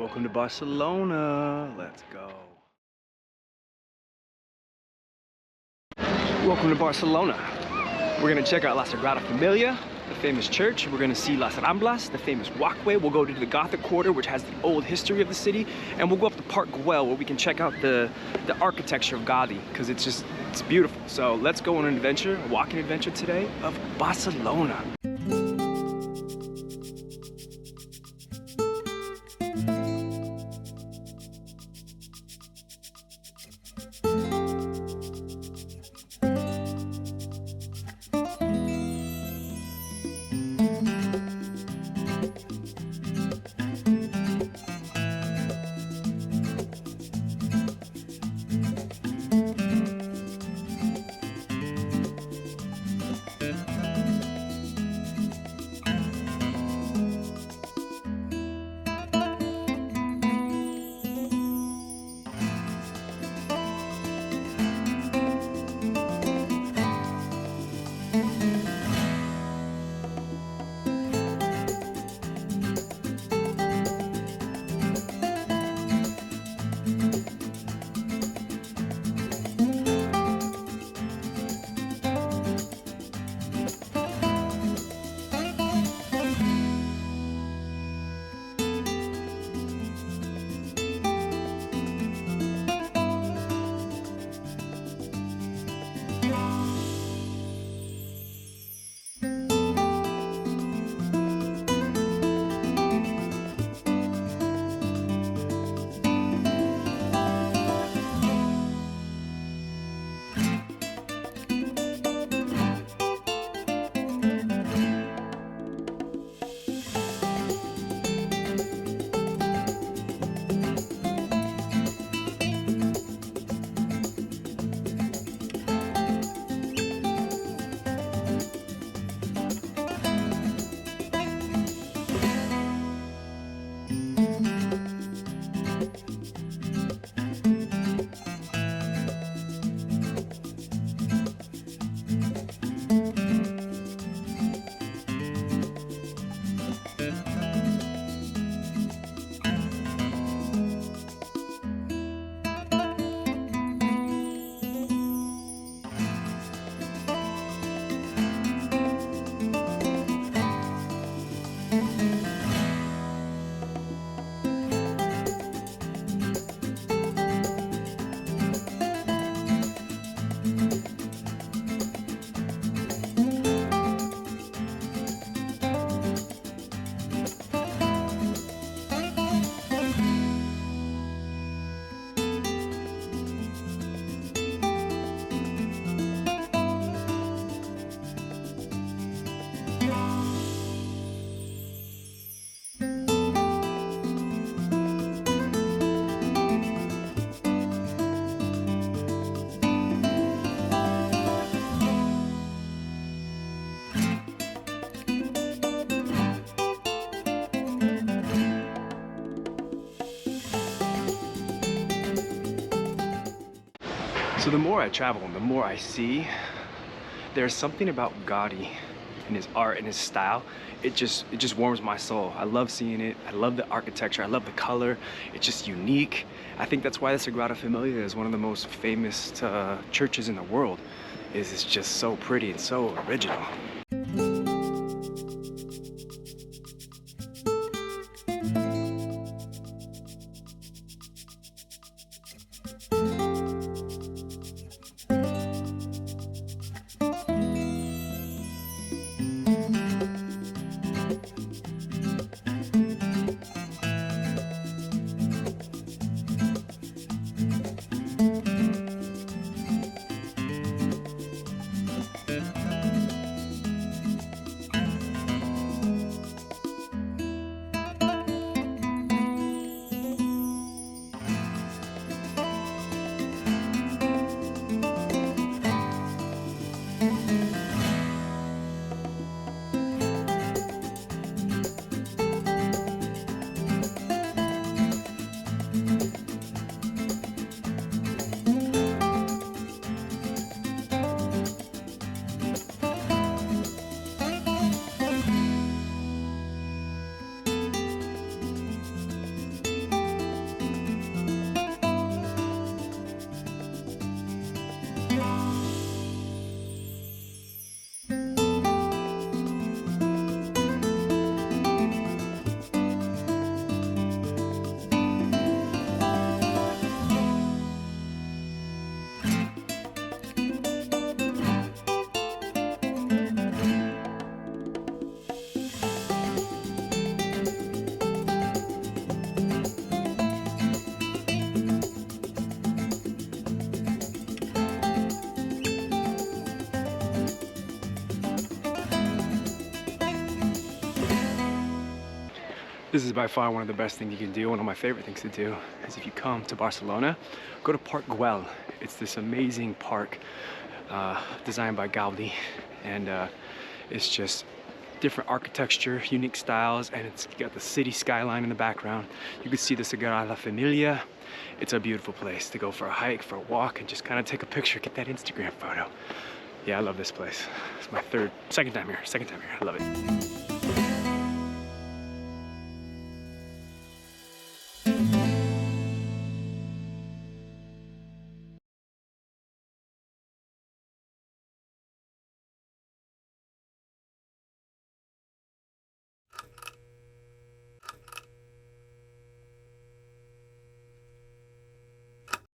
Welcome to Barcelona. Let's go. Welcome to Barcelona. We're gonna check out La Sagrada Familia, the famous church. We're gonna see Las Ramblas, the famous walkway. We'll go to the Gothic Quarter, which has the old history of the city, and we'll go up to Park Guell, where we can check out the architecture of Gaudí, because it's beautiful. So let's go on an adventure, a walking adventure today of Barcelona. So the more I travel and the more I see, there's something about Gaudí and his art and his style. It just warms my soul. I love seeing it. I love the architecture. I love the color. It's just unique. I think that's why the Sagrada Familia is one of the most famous churches in the world. It's just so pretty and so original. This is by far one of the best things you can do. One of my favorite things to do is if you come to Barcelona, go to Park Guell. It's this amazing park designed by Gaudí, and it's just different architecture, unique styles, and it's got the city skyline in the background. You can see the Sagrada Familia. It's a beautiful place to go for a hike, for a walk, and just kind of take a picture, get that Instagram photo. Yeah, I love this place. It's my second time here. I love it.